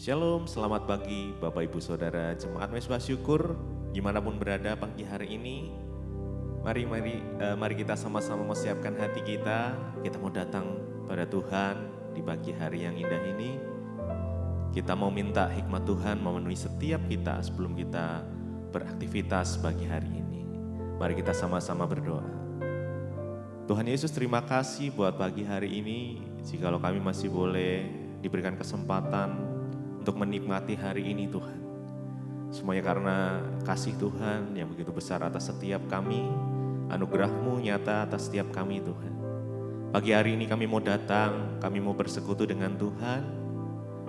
Shalom, selamat pagi Bapak Ibu Saudara Jemaat Mesbah Syukur dimanapun berada pagi hari ini. Mari kita sama-sama mempersiapkan hati kita. Kita mau datang pada Tuhan di pagi hari yang indah ini. Kita mau minta hikmat Tuhan memenuhi setiap kita sebelum kita beraktivitas pagi hari ini. Mari kita sama-sama berdoa. Tuhan Yesus, terima kasih buat pagi hari ini. Jikalau kami masih boleh diberikan kesempatan untuk menikmati hari ini Tuhan. Semuanya karena kasih Tuhan yang begitu besar atas setiap kami, anugerah-Mu nyata atas setiap kami Tuhan. Pagi hari ini kami mau datang, kami mau bersekutu dengan Tuhan.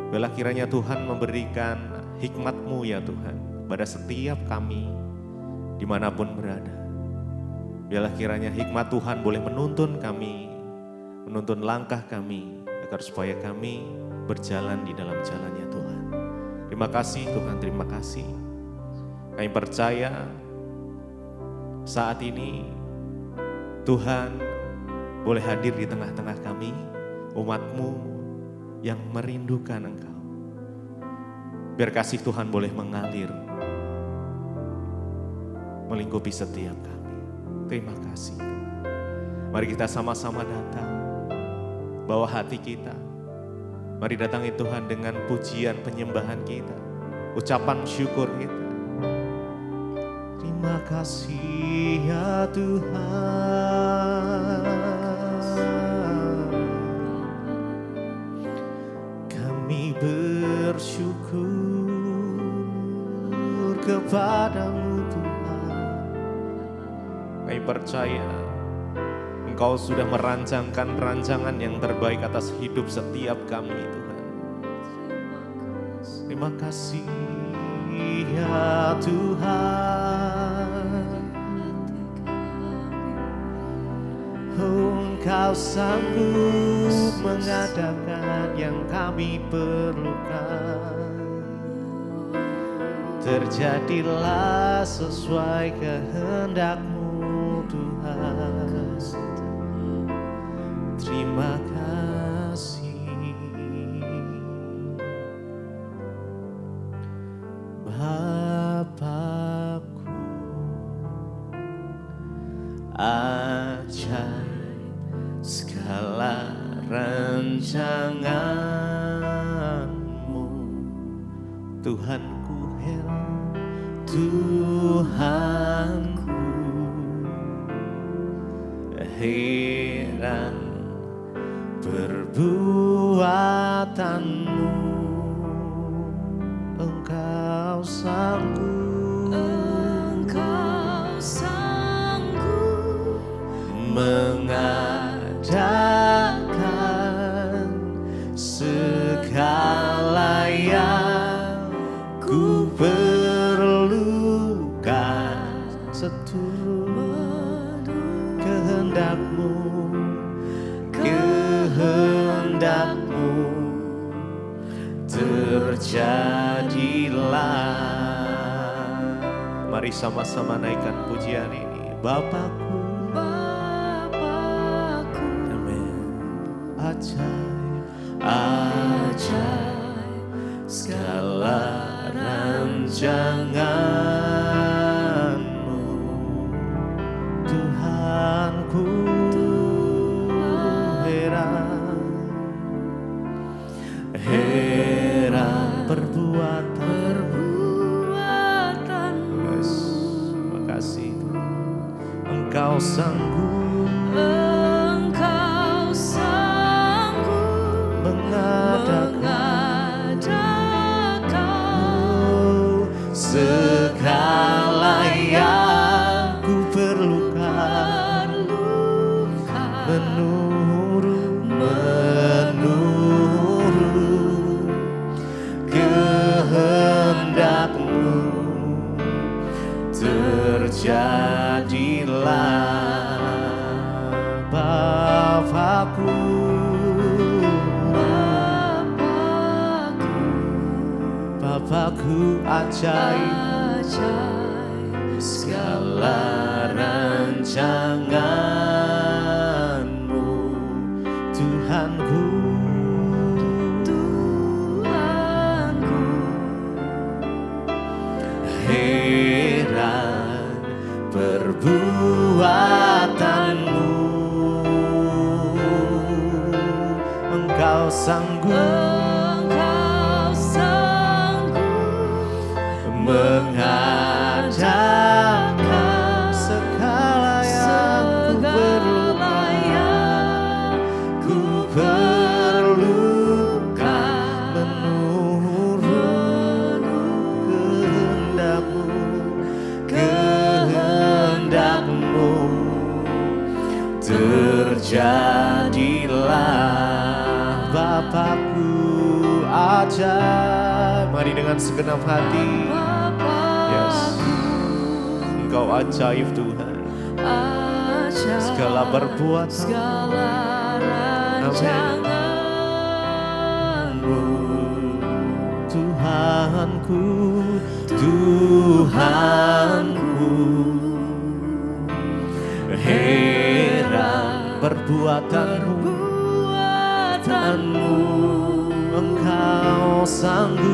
Biarlah kiranya Tuhan memberikan hikmat-Mu ya Tuhan, pada setiap kami, dimanapun berada. Biarlah kiranya hikmat Tuhan boleh menuntun kami, menuntun langkah kami, agar supaya kami berjalan di dalam jalannya Tuhan. Terima kasih Tuhan, terima kasih. Kami percaya saat ini Tuhan boleh hadir di tengah-tengah kami, umat-Mu yang merindukan Engkau. Biar kasih Tuhan boleh mengalir, melingkupi setiap kami. Terima kasih. Mari kita sama-sama datang, bawa hati kita. Mari datangi Tuhan dengan pujian penyembahan kita, ucapan syukur kita. Terima kasih ya Tuhan, kami bersyukur kepadamu Tuhan. Kami percaya Engkau sudah merancangkan rancangan yang terbaik atas hidup setiap kami Tuhan. Terima kasih ya Tuhan. Engkau sanggup mengadakan yang kami perlukan. Terjadilah sesuai kehendak-Mu Tuhan. Terima kasih Bapakku, ajaib segala rancangan-Mu. Tuhanku heran, Tuhanku heran perbuatan-Mu. Engkau sanggup mengadakan segala yang ku perlukan seturut kehendak-Mu. Kehendak-Mu terjadilah. Mari sama-sama naikkan pujian ini. Bapakku, amin. Ajaib, ajaib segala rancangan-Mu. Tuhanku heran perbuatan-Mu. Yes, makasih. Engkau sanggup mengadakan segala yang ku perlukan, menurut kehendak-Mu terjadilah. Bapakku, Bapakku ajaib segala rancangan-Mu. Tuhanku sanggup mengadakan segala yang ku perlukan menurut kehendakmu terjadilah Bapakku ajaib. Mari dengan segenap hati. Yes. Engkau ajaib Tuhan. Segala perbuatan, rancanganmu, Tuhanku, Tuhanku. Heran perbuatanmu, Engkau sanggup,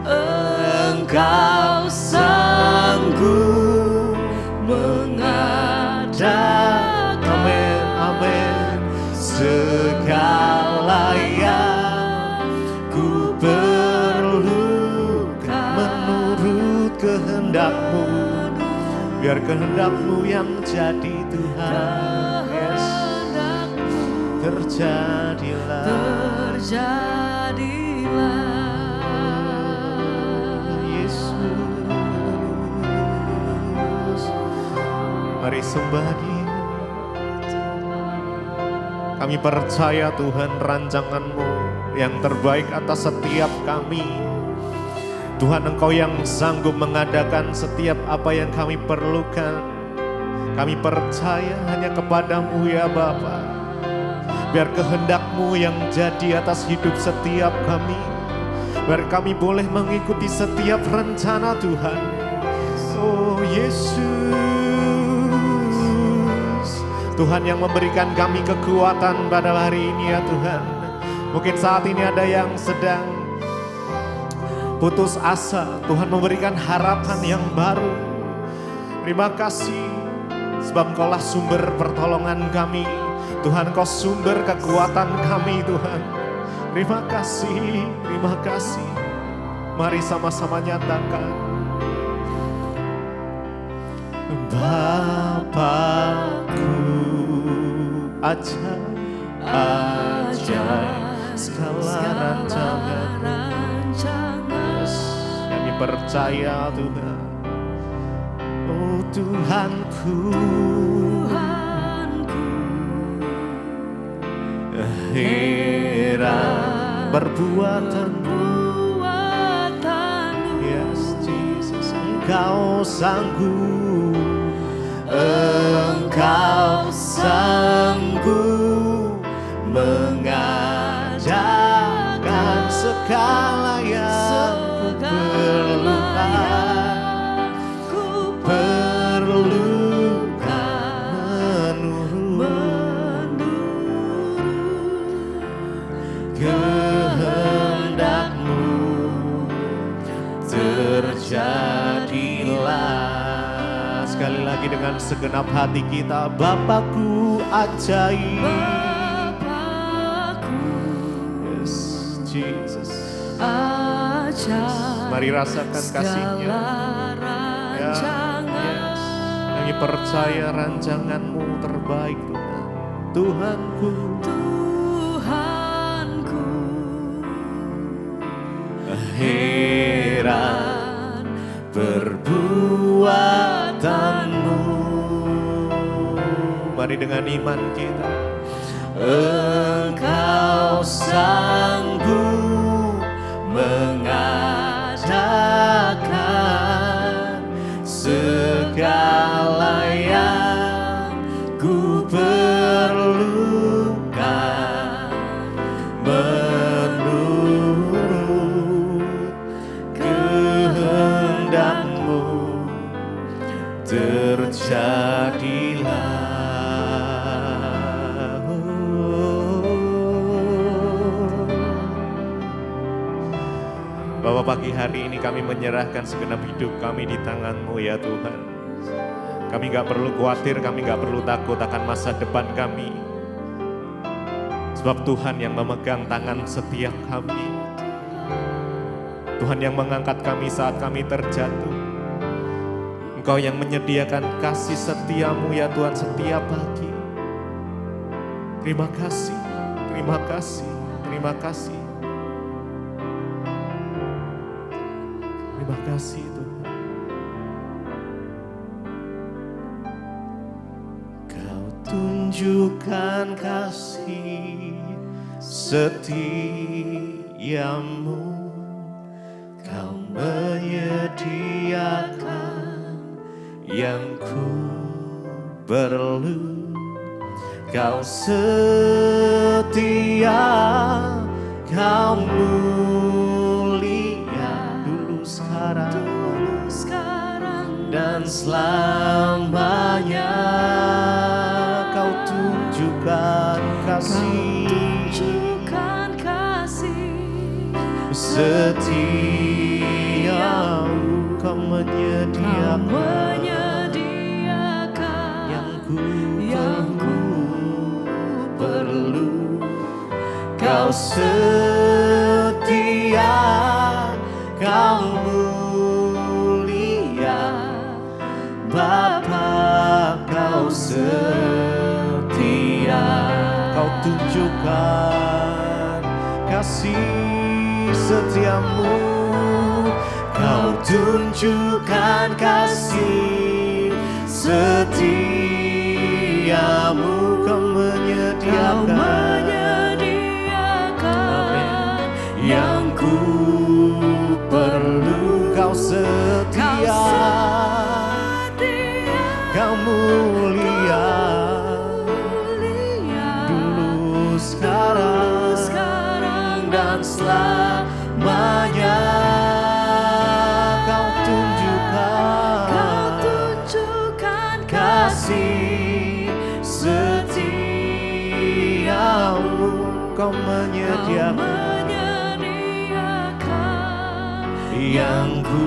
Engkau sanggup mengadakan, amin, amin, segala yang ku perlukan menurut kehendakmu. Biar kehendakmu yang jadi Tuhan. Yes. Terjadilah Yesus. Mari sembah Dia. Kami percaya Tuhan rancangan-Mu yang terbaik atas setiap kami. Tuhan, Engkau yang sanggup mengadakan setiap apa yang kami perlukan. Kami percaya hanya kepadamu ya Bapa. Biar kehendak-Mu yang jadi atas hidup setiap kami. Biar kami boleh mengikuti setiap rencana Tuhan. Oh Yesus, Tuhan yang memberikan kami kekuatan pada hari ini ya Tuhan. Mungkin saat ini ada yang sedang putus asa, Tuhan memberikan harapan yang baru. Terima kasih, sebab Engkaulah sumber pertolongan kami. Tuhan, Engkau sumber kekuatan kami Tuhan. Terima kasih, terima kasih. Mari sama-sama nyatakan. Bapakku ajaib, ajaib segala rancangan. Kami percaya Tuhan. Oh Tuhanku, heran perbuatanmu. Yes Jesus, Engkau sanggup, Engkau sanggup mengadakan segala yang ku perlukan menurut kehendakmu terjadilah. Sekali lagi dengan segenap hati kita, Bapakku ajaib. Yes, Jesus. Mari rasakan kasih-Nya. Ya, yes. Kami percaya rancangan-Mu terbaik Tuhan. Tuhanku, heran perbuatanmu. Mari dengan iman kita. Engkau sanggup mengadakan segala yang ku perlukan menurut kehendakmu terjadilah. Bahwa pagi hari ini kami menyerahkan segenap hidup kami di tangan-Mu ya Tuhan. Kami gak perlu khawatir, kami gak perlu takut akan masa depan kami. Sebab Tuhan yang memegang tangan setiap kami. Tuhan yang mengangkat kami saat kami terjatuh. Engkau yang menyediakan kasih setiamu ya Tuhan setiap pagi. Terima kasih, terima kasih, terima kasih. Terima kasih Tuhan. Kau tunjukkan kasih setiamu. Kau menyediakan yang ku perlu. Kau setia, kau mulia dulu sekarang dan selamanya. Kau tunjukkan kasih setiamu. Kau menyediakan yang ku perlu. Kau setia, kau mulia, Bapa kau setia. Kau tunjukkan kasih setiamu. Kau tunjukkan kasih setiamu. Kau menyediakan yang ku perlu. Kau setia, kau mulia, dulu sekarang dan selamanya. Kau tunjukkan kasih setiamu. Kau menyediakan yang ku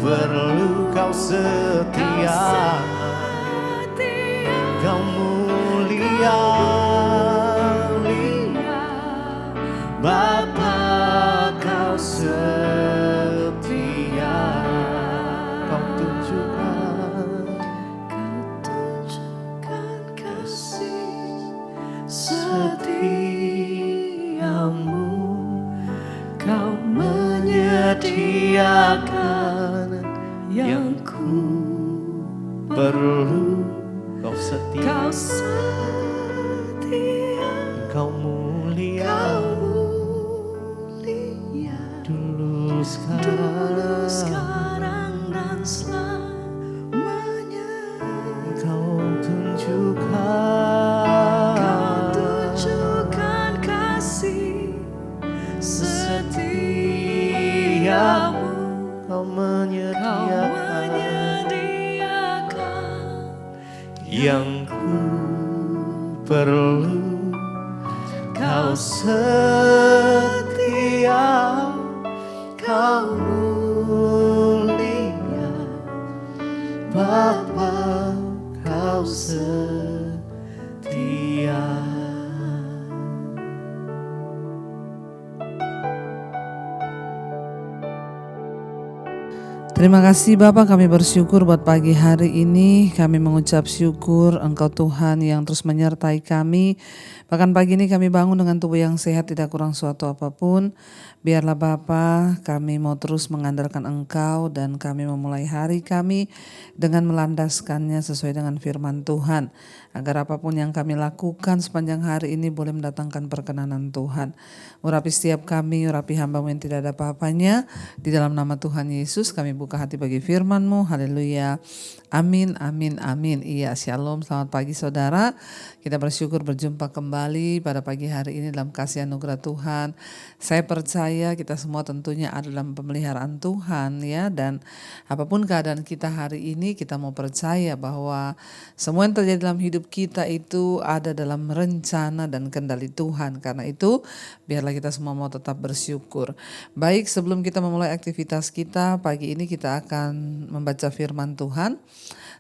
perlu. Kau setia, kau mulia, Bapa kau setia. Kau tunjukkan kasih setiamu. Kau menyediakan yang ku perlu. Kau setia, kau mulia, dulu sekarang dan selamanya. Kau tunjukkan kasih setiamu. Kau menyediakan yang ku perlu. Kau setia, kau mulia, Bapa kau setia. Terima kasih Bapak, kami bersyukur buat pagi hari ini. Kami mengucap syukur Engkau Tuhan yang terus menyertai kami. Bahkan pagi ini kami bangun dengan tubuh yang sehat, tidak kurang suatu apapun. Biarlah Bapa, kami mau terus mengandalkan Engkau dan kami memulai hari kami dengan melandaskannya sesuai dengan firman Tuhan. Agar apapun yang kami lakukan sepanjang hari ini boleh mendatangkan perkenanan Tuhan. Urapi setiap kami, urapi hamba-Mu yang tidak ada apa-apanya. Di dalam nama Tuhan Yesus kami buka hati bagi firman-Mu. Haleluya. Amin, amin, amin. Iya, shalom, selamat pagi saudara. Kita bersyukur berjumpa kembali pada pagi hari ini dalam kasih anugerah Tuhan. Saya percaya kita semua tentunya ada dalam pemeliharaan Tuhan ya. Dan apapun keadaan kita hari ini, kita mau percaya bahwa semua yang terjadi dalam hidup kita itu ada dalam rencana dan kendali Tuhan. Karena itu biarlah kita semua mau tetap bersyukur. Baik, sebelum kita memulai aktivitas kita pagi ini, kita akan membaca firman Tuhan.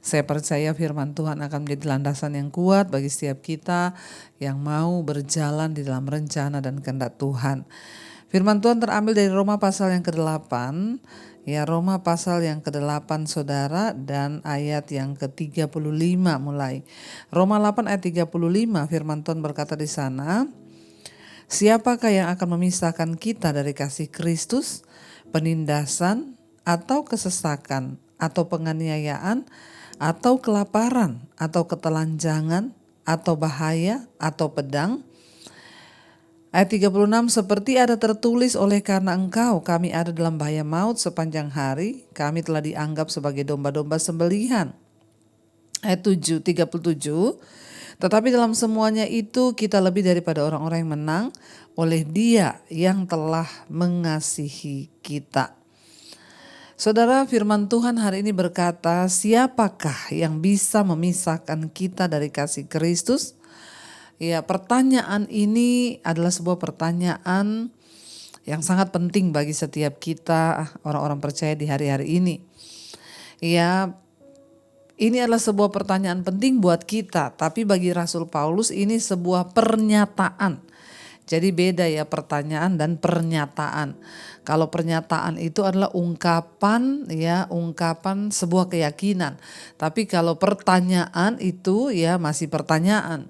Saya percaya firman Tuhan akan menjadi landasan yang kuat bagi setiap kita yang mau berjalan di dalam rencana dan kehendak Tuhan. Firman Tuhan terambil dari Roma pasal yang ke-8, ya Roma pasal yang ke-8 saudara, dan ayat yang ke-35 mulai. Roma 8 ayat 35, firman Tuhan berkata di sana, siapakah yang akan memisahkan kita dari kasih Kristus? Penindasan atau kesesakan atau penganiayaan atau kelaparan atau ketelanjangan atau bahaya atau pedang? Ayat 36, seperti ada tertulis, oleh karena engkau kami ada dalam bahaya maut sepanjang hari, kami telah dianggap sebagai domba-domba sembelihan. Ayat 37, tetapi dalam semuanya itu kita lebih daripada orang-orang yang menang oleh Dia yang telah mengasihi kita. Saudara, firman Tuhan hari ini berkata, siapakah yang bisa memisahkan kita dari kasih Kristus? Ya, pertanyaan ini adalah sebuah pertanyaan yang sangat penting bagi setiap kita orang-orang percaya di hari-hari ini. Ya, ini adalah sebuah pertanyaan penting buat kita, tapi bagi Rasul Paulus ini sebuah pernyataan. Jadi beda ya pertanyaan dan pernyataan. Kalau pernyataan itu adalah ungkapan sebuah keyakinan. Tapi kalau pertanyaan itu ya masih pertanyaan.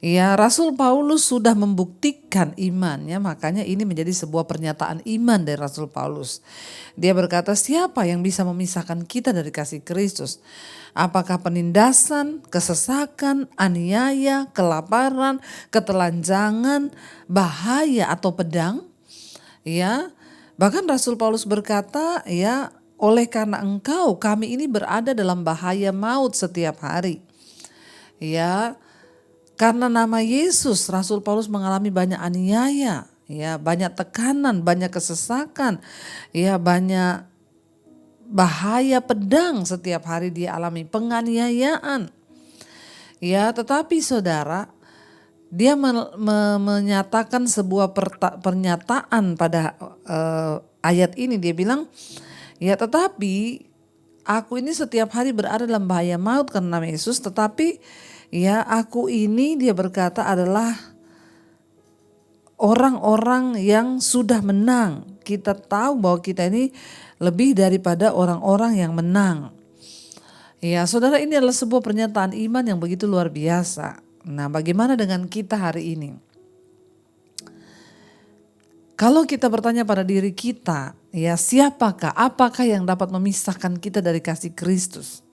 Ya, Rasul Paulus sudah membuktikan imannya, makanya ini menjadi sebuah pernyataan iman dari Rasul Paulus. Dia berkata, siapa yang bisa memisahkan kita dari kasih Kristus? Apakah penindasan, kesesakan, aniaya, kelaparan, ketelanjangan, bahaya atau pedang? Ya, bahkan Rasul Paulus berkata, ya, oleh karena engkau kami ini berada dalam bahaya maut setiap hari. Ya, karena nama Yesus, Rasul Paulus mengalami banyak aniaya, ya, banyak tekanan, banyak kesesakan, ya, banyak bahaya pedang setiap hari dia alami, penganiayaan. Ya, tetapi saudara, dia menyatakan sebuah pernyataan pada ayat ini, dia bilang, ya tetapi aku ini setiap hari berada dalam bahaya maut karena nama Yesus, tetapi ya aku ini, dia berkata, adalah orang-orang yang sudah menang. Kita tahu bahwa kita ini lebih daripada orang-orang yang menang. Ya saudara, ini adalah sebuah pernyataan iman yang begitu luar biasa. Nah, bagaimana dengan kita hari ini? Kalau kita bertanya pada diri kita, ya siapakah, apakah yang dapat memisahkan kita dari kasih Kristus?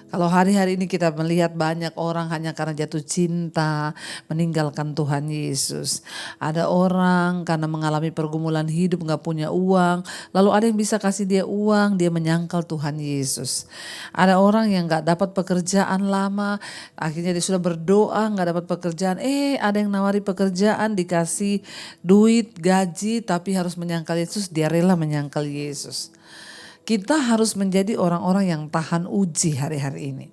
Kalau hari-hari ini kita melihat banyak orang hanya karena jatuh cinta meninggalkan Tuhan Yesus. Ada orang karena mengalami pergumulan hidup gak punya uang, lalu ada yang bisa kasih dia uang, dia menyangkal Tuhan Yesus. Ada orang yang gak dapat pekerjaan lama, akhirnya dia sudah berdoa gak dapat pekerjaan, ada yang nawari pekerjaan, dikasih duit, gaji, tapi harus menyangkal Yesus, dia rela menyangkal Yesus. Kita harus menjadi orang-orang yang tahan uji hari-hari ini.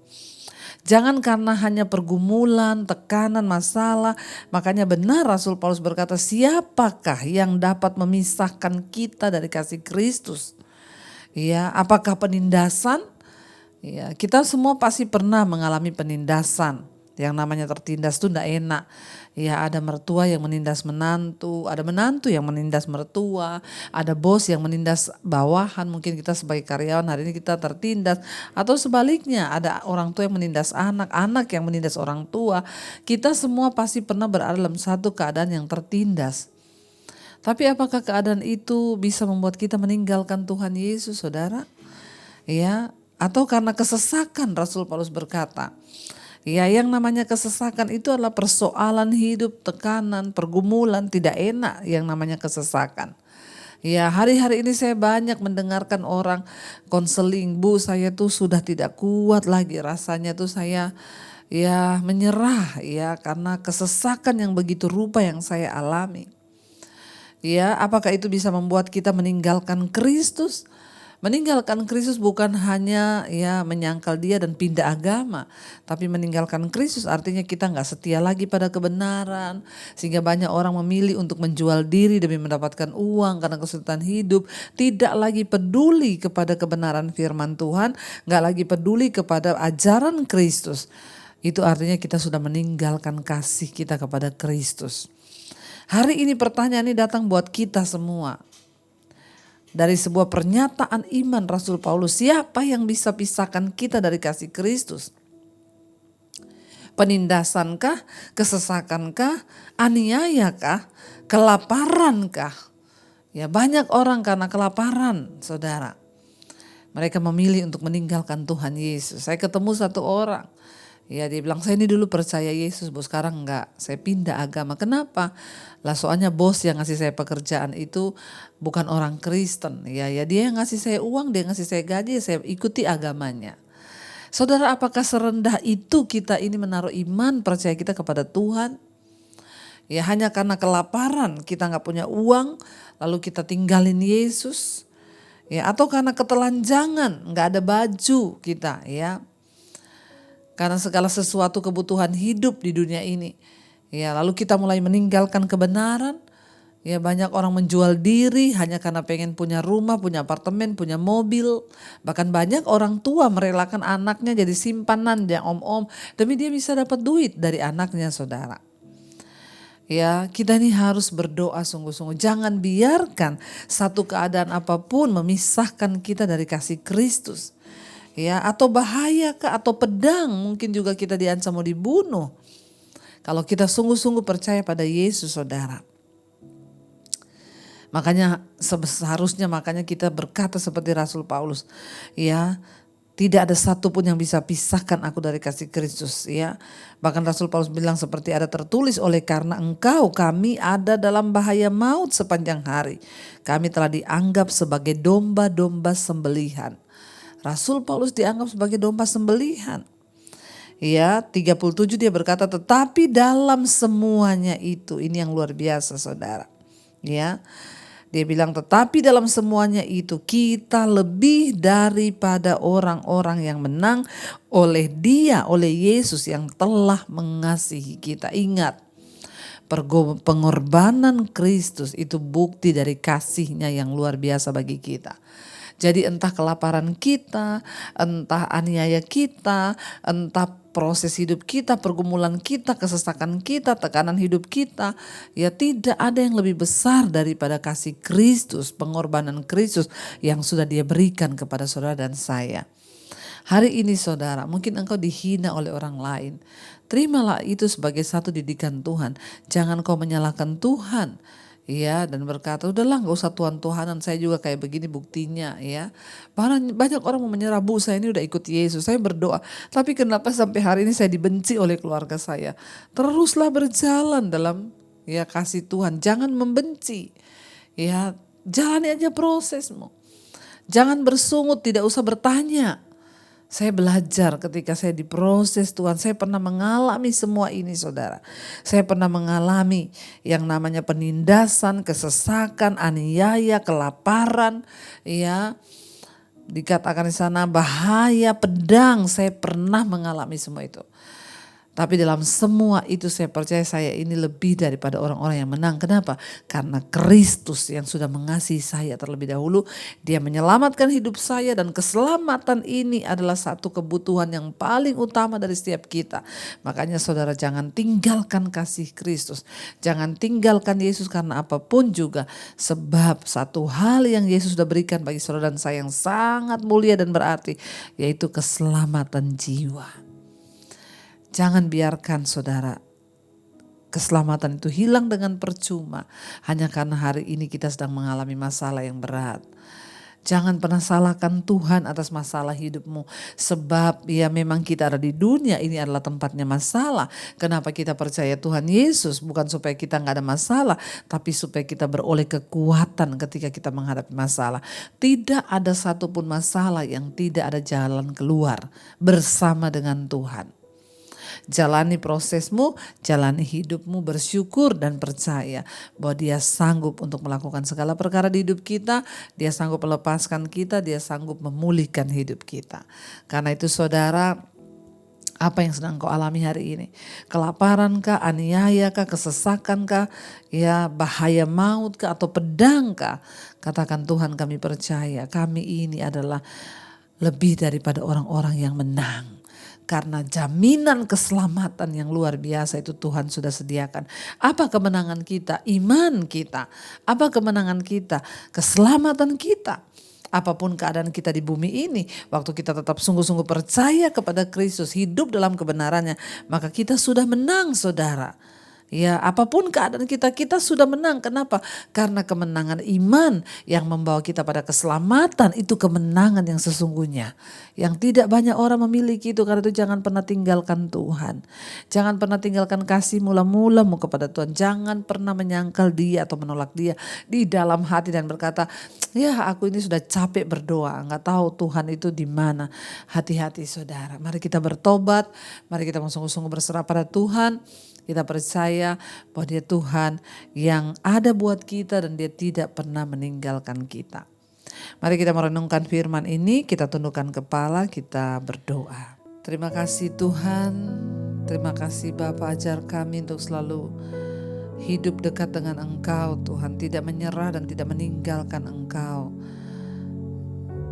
Jangan karena hanya pergumulan, tekanan, masalah. Makanya benar Rasul Paulus berkata, siapakah yang dapat memisahkan kita dari kasih Kristus? Ya, apakah penindasan? Ya, kita semua pasti pernah mengalami penindasan. Yang namanya tertindas itu tidak enak. Ya, ada mertua yang menindas menantu, ada menantu yang menindas mertua, ada bos yang menindas bawahan, mungkin kita sebagai karyawan hari ini kita tertindas, atau sebaliknya ada orang tua yang menindas anak, anak yang menindas orang tua. Kita semua pasti pernah berada dalam satu keadaan yang tertindas. Tapi apakah keadaan itu bisa membuat kita meninggalkan Tuhan Yesus, saudara? Ya, atau karena kesesakan, Rasul Paulus berkata, ya, yang namanya kesesakan itu adalah persoalan hidup, tekanan, pergumulan, tidak enak yang namanya kesesakan. Ya, hari-hari ini saya banyak mendengarkan orang konseling, Bu, saya tuh sudah tidak kuat lagi, rasanya tuh saya ya menyerah ya karena kesesakan yang begitu rupa yang saya alami. Ya, apakah itu bisa membuat kita meninggalkan Kristus? Meninggalkan Kristus bukan hanya ya menyangkal dia dan pindah agama, tapi meninggalkan Kristus artinya kita nggak setia lagi pada kebenaran, sehingga banyak orang memilih untuk menjual diri demi mendapatkan uang karena kesulitan hidup, tidak lagi peduli kepada kebenaran firman Tuhan, nggak lagi peduli kepada ajaran Kristus. Itu artinya kita sudah meninggalkan kasih kita kepada Kristus. Hari ini pertanyaan ini datang buat kita semua. Dari sebuah pernyataan iman Rasul Paulus, siapa yang bisa pisahkan kita dari kasih Kristus? Penindasankah, kesesakankah, aniayakah, kelaparankah? Ya, banyak orang karena kelaparan, saudara. Mereka memilih untuk meninggalkan Tuhan Yesus. Saya ketemu satu orang. Ya, dia bilang, saya ini dulu percaya Yesus, bos, sekarang enggak, saya pindah agama. Kenapa? Lah soalnya bos yang ngasih saya pekerjaan itu bukan orang Kristen. Ya dia yang ngasih saya uang, dia ngasih saya gaji, saya ikuti agamanya. Saudara, apakah serendah itu kita ini menaruh iman, percaya kita kepada Tuhan? Ya hanya karena kelaparan, kita nggak punya uang, lalu kita tinggalin Yesus. Ya, atau karena ketelanjangan, nggak ada baju kita, ya. Karena segala sesuatu kebutuhan hidup di dunia ini. Ya, lalu kita mulai meninggalkan kebenaran. Ya, banyak orang menjual diri hanya karena pengen punya rumah, punya apartemen, punya mobil. Bahkan banyak orang tua merelakan anaknya jadi simpanan ya om-om demi dia bisa dapat duit dari anaknya, saudara. Ya, kita ini harus berdoa sungguh-sungguh. Jangan biarkan satu keadaan apapun memisahkan kita dari kasih Kristus. Ya, atau bahaya kah, atau pedang, mungkin juga kita diancam mau dibunuh. Kalau kita sungguh-sungguh percaya pada Yesus, saudara. Makanya seharusnya kita berkata seperti Rasul Paulus, ya, tidak ada satupun yang bisa pisahkan aku dari kasih Kristus, ya. Bahkan Rasul Paulus bilang seperti ada tertulis, oleh karena engkau kami ada dalam bahaya maut sepanjang hari. Kami telah dianggap sebagai domba-domba sembelihan. Rasul Paulus dianggap sebagai domba sembelihan. Ya, 37 dia berkata, tetapi dalam semuanya itu, ini yang luar biasa, saudara. Ya. Dia bilang, tetapi dalam semuanya itu kita lebih daripada orang-orang yang menang oleh Dia, oleh Yesus yang telah mengasihi kita. Ingat, pengorbanan Kristus itu bukti dari kasih-Nya yang luar biasa bagi kita. Jadi entah kelaparan kita, entah aniaya kita, entah proses hidup kita, pergumulan kita, kesesakan kita, tekanan hidup kita, ya tidak ada yang lebih besar daripada kasih Kristus, pengorbanan Kristus yang sudah Dia berikan kepada saudara dan saya. Hari ini saudara, mungkin engkau dihina oleh orang lain. Terimalah itu sebagai satu didikan Tuhan. Jangan kau menyalahkan Tuhan. Ya, dan berkata, udahlah gak usah Tuhan-Tuhanan, saya juga kayak begini buktinya, ya. Banyak orang mau menyerah, Bu, saya ini udah ikut Yesus, saya berdoa, tapi kenapa sampai hari ini saya dibenci oleh keluarga saya? Teruslah berjalan dalam ya kasih Tuhan, jangan membenci, ya, jalani aja prosesmu. Jangan bersungut, tidak usah bertanya. Saya belajar ketika saya diproses Tuhan, saya pernah mengalami semua ini, saudara. Saya pernah mengalami yang namanya penindasan, kesesakan, aniaya, kelaparan, ya. Dikatakan di sana bahaya, pedang, saya pernah mengalami semua itu. Tapi dalam semua itu saya percaya saya ini lebih daripada orang-orang yang menang. Kenapa? Karena Kristus yang sudah mengasihi saya terlebih dahulu. Dia menyelamatkan hidup saya, dan keselamatan ini adalah satu kebutuhan yang paling utama dari setiap kita. Makanya saudara, jangan tinggalkan kasih Kristus. Jangan tinggalkan Yesus karena apapun juga. Sebab satu hal yang Yesus sudah berikan bagi saudara dan saya yang sangat mulia dan berarti, yaitu keselamatan jiwa. Jangan biarkan saudara keselamatan itu hilang dengan percuma hanya karena hari ini kita sedang mengalami masalah yang berat. Jangan pernah salahkan Tuhan atas masalah hidupmu. Sebab ya memang kita ada di dunia ini adalah tempatnya masalah. Kenapa kita percaya Tuhan Yesus? Bukan supaya kita gak ada masalah, tapi supaya kita beroleh kekuatan ketika kita menghadapi masalah. Tidak ada satupun masalah yang tidak ada jalan keluar bersama dengan Tuhan. Jalani prosesmu, jalani hidupmu, bersyukur dan percaya bahwa Dia sanggup untuk melakukan segala perkara di hidup kita. Dia sanggup melepaskan kita, Dia sanggup memulihkan hidup kita. Karena itu saudara, apa yang sedang kau alami hari ini? Kelaparan kah, aniaya kah, kesesakan kah, ya bahaya maut kah, atau pedang kah? Katakan, Tuhan, kami percaya kami ini adalah lebih daripada orang-orang yang menang. Karena jaminan keselamatan yang luar biasa itu Tuhan sudah sediakan. Apa kemenangan kita? Iman kita. Apa kemenangan kita? Keselamatan kita. Apapun keadaan kita di bumi ini, waktu kita tetap sungguh-sungguh percaya kepada Kristus, hidup dalam kebenarannya, maka kita sudah menang, saudara. Ya, apapun keadaan kita, kita sudah menang. Kenapa? Karena kemenangan iman yang membawa kita pada keselamatan, itu kemenangan yang sesungguhnya. Yang tidak banyak orang memiliki itu. Karena itu jangan pernah tinggalkan Tuhan. Jangan pernah tinggalkan kasih mula-mulamu kepada Tuhan. Jangan pernah menyangkal Dia atau menolak Dia di dalam hati dan berkata, ya aku ini sudah capek berdoa, nggak tahu Tuhan itu di mana. Hati-hati saudara, mari kita bertobat, mari kita sungguh-sungguh berserah pada Tuhan. Kita percaya bahwa Dia Tuhan yang ada buat kita dan Dia tidak pernah meninggalkan kita. Mari kita merenungkan firman ini, kita tundukkan kepala, kita berdoa. Terima kasih Tuhan, terima kasih Bapa, ajar kami untuk selalu hidup dekat dengan Engkau Tuhan, tidak menyerah dan tidak meninggalkan Engkau.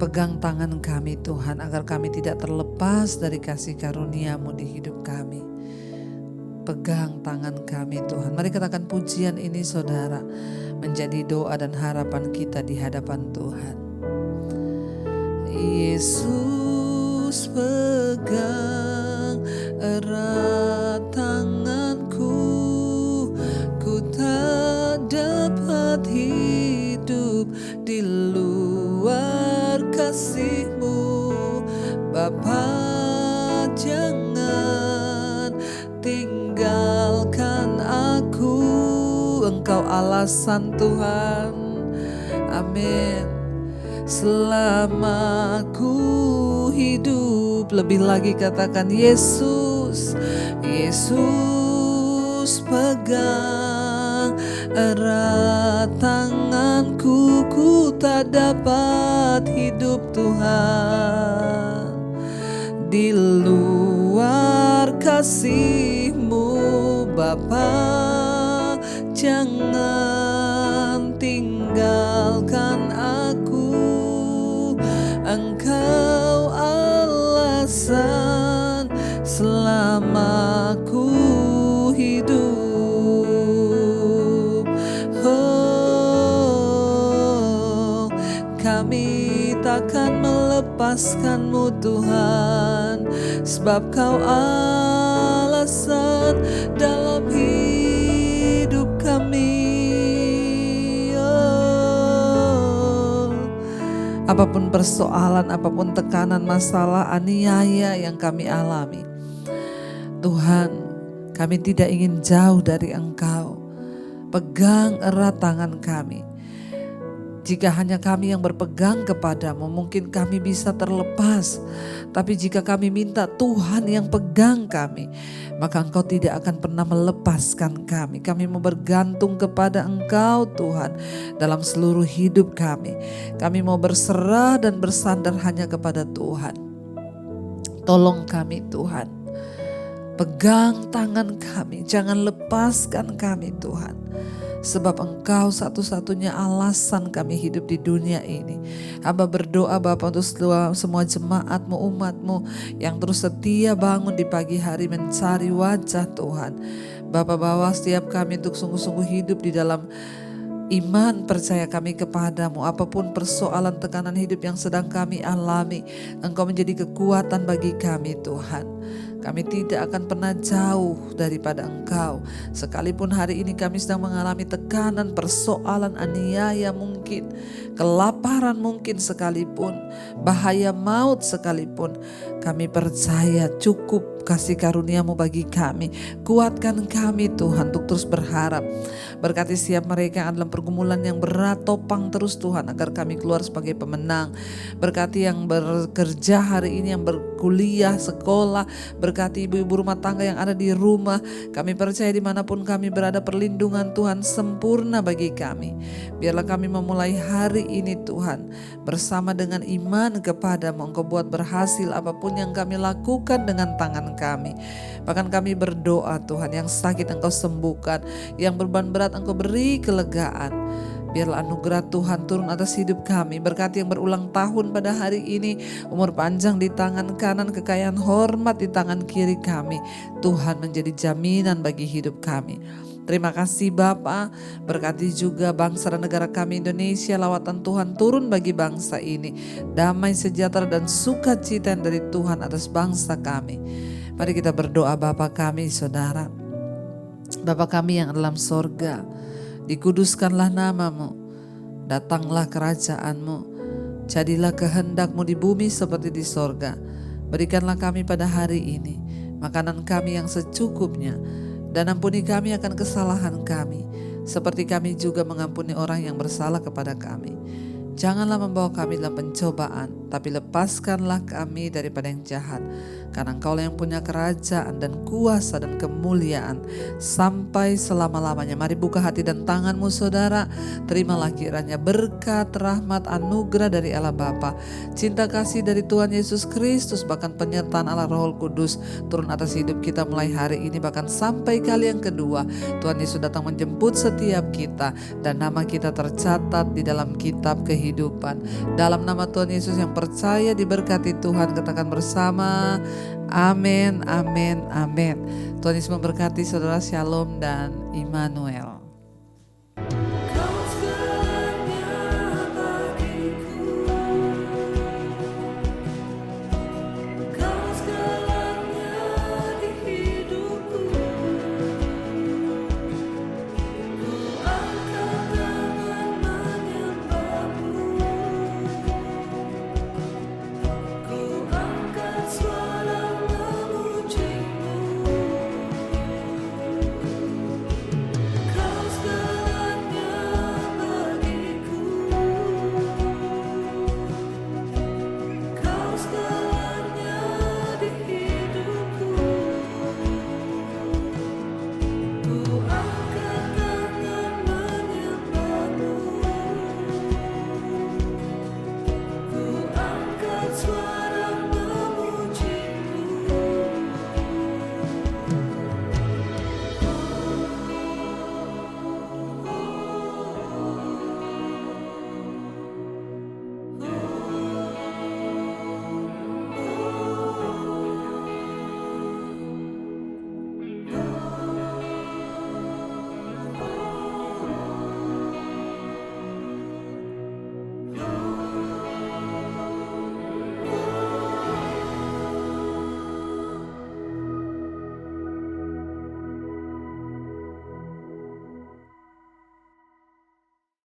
Pegang tangan kami Tuhan, agar kami tidak terlepas dari kasih karunia-Mu di hidup kami. Pegang tangan kami Tuhan. Mari katakan pujian ini saudara, menjadi doa dan harapan kita di hadapan Tuhan. Yesus, pegang erat tanganku, ku tak dapat hidup di luar kasih-Mu. Bapa, jangan tinggalkan aku, Engkau alasan Tuhan. Amin. Selama ku hidup, lebih lagi katakan Yesus, Yesus pegang erat tanganku, ku tak dapat hidup Tuhan di luar kasih-Mu. Bapa, jangan tinggalkan aku, Engkau alasan selama ku hidup. Oh, kami takkan melepaskan-Mu Tuhan, sebab Kau alasan dalam hidup kami. Apapun persoalan, apapun tekanan, masalah, aniaya yang kami alami, Tuhan, kami tidak ingin jauh dari Engkau. Pegang erat tangan kami. Jika hanya kami yang berpegang kepadamu, mungkin kami bisa terlepas. Tapi jika kami minta Tuhan yang pegang kami, maka Engkau tidak akan pernah melepaskan kami. Kami mau bergantung kepada Engkau Tuhan dalam seluruh hidup kami. Kami mau berserah dan bersandar hanya kepada Tuhan. Tolong kami Tuhan. Pegang tangan kami, jangan lepaskan kami Tuhan. Sebab Engkau satu-satunya alasan kami hidup di dunia ini. Hamba berdoa Bapa untuk semua jemaat-Mu, umat-Mu yang terus setia bangun di pagi hari mencari wajah Tuhan. Bapa, bawa setiap kami untuk sungguh-sungguh hidup di dalam iman, percaya kami kepadamu. Apapun persoalan tekanan hidup yang sedang kami alami, Engkau menjadi kekuatan bagi kami Tuhan. Kami tidak akan pernah jauh daripada Engkau. Sekalipun hari ini kami sedang mengalami tekanan, persoalan, aniaya mungkin, kelaparan mungkin sekalipun, bahaya maut sekalipun, kami percaya cukup kasih karunia-Mu bagi kami. Kuatkan kami Tuhan untuk terus berharap. Berkati setiap mereka yang dalam pergumulan yang berat, topang terus Tuhan agar kami keluar sebagai pemenang. Berkati yang bekerja hari ini, yang kuliah, sekolah. Berkati ibu-ibu rumah tangga yang ada di rumah. Kami percaya dimanapun kami berada, perlindungan Tuhan sempurna bagi kami. Biarlah kami memulai hari ini Tuhan bersama dengan iman kepadamu. Engkau buat berhasil apapun yang kami lakukan dengan tangan kami. Bahkan kami berdoa Tuhan, yang sakit Engkau sembuhkan, yang beban berat Engkau beri kelegaan. Biarlah anugerah Tuhan turun atas hidup kami. Berkati yang berulang tahun pada hari ini, umur panjang di tangan kanan, kekayaan hormat di tangan kiri kami. Tuhan menjadi jaminan bagi hidup kami. Terima kasih Bapa. Berkati juga bangsa dan negara kami Indonesia. Lawatan Tuhan turun bagi bangsa ini. Damai, sejahtera dan sukacita dari Tuhan atas bangsa kami. Mari kita berdoa. Bapa kami saudara, Bapa kami yang dalam sorga, dikuduskanlah namamu, datanglah kerajaanmu, jadilah kehendak-Mu di bumi seperti di sorga. Berikanlah kami pada hari ini makanan kami yang secukupnya, dan ampuni kami akan kesalahan kami, seperti kami juga mengampuni orang yang bersalah kepada kami. Janganlah membawa kami dalam pencobaan, tapi lepaskanlah kami daripada yang jahat. Karena Engkaulah yang punya kerajaan dan kuasa dan kemuliaan sampai selama-lamanya. Mari buka hati dan tanganmu saudara. Terimalah kiranya berkat, rahmat, anugerah dari Allah Bapa, cinta kasih dari Tuhan Yesus Kristus, bahkan penyertaan Allah Roh Kudus turun atas hidup kita mulai hari ini, bahkan sampai kali yang kedua. Tuhan Yesus datang menjemput setiap kita, dan nama kita tercatat di dalam kitab kehidupan. Dalam nama Tuhan Yesus yang percaya diberkati Tuhan, katakan bersama, amin, amin, amin. Tuhan Yesus memberkati saudara. Shalom dan Immanuel.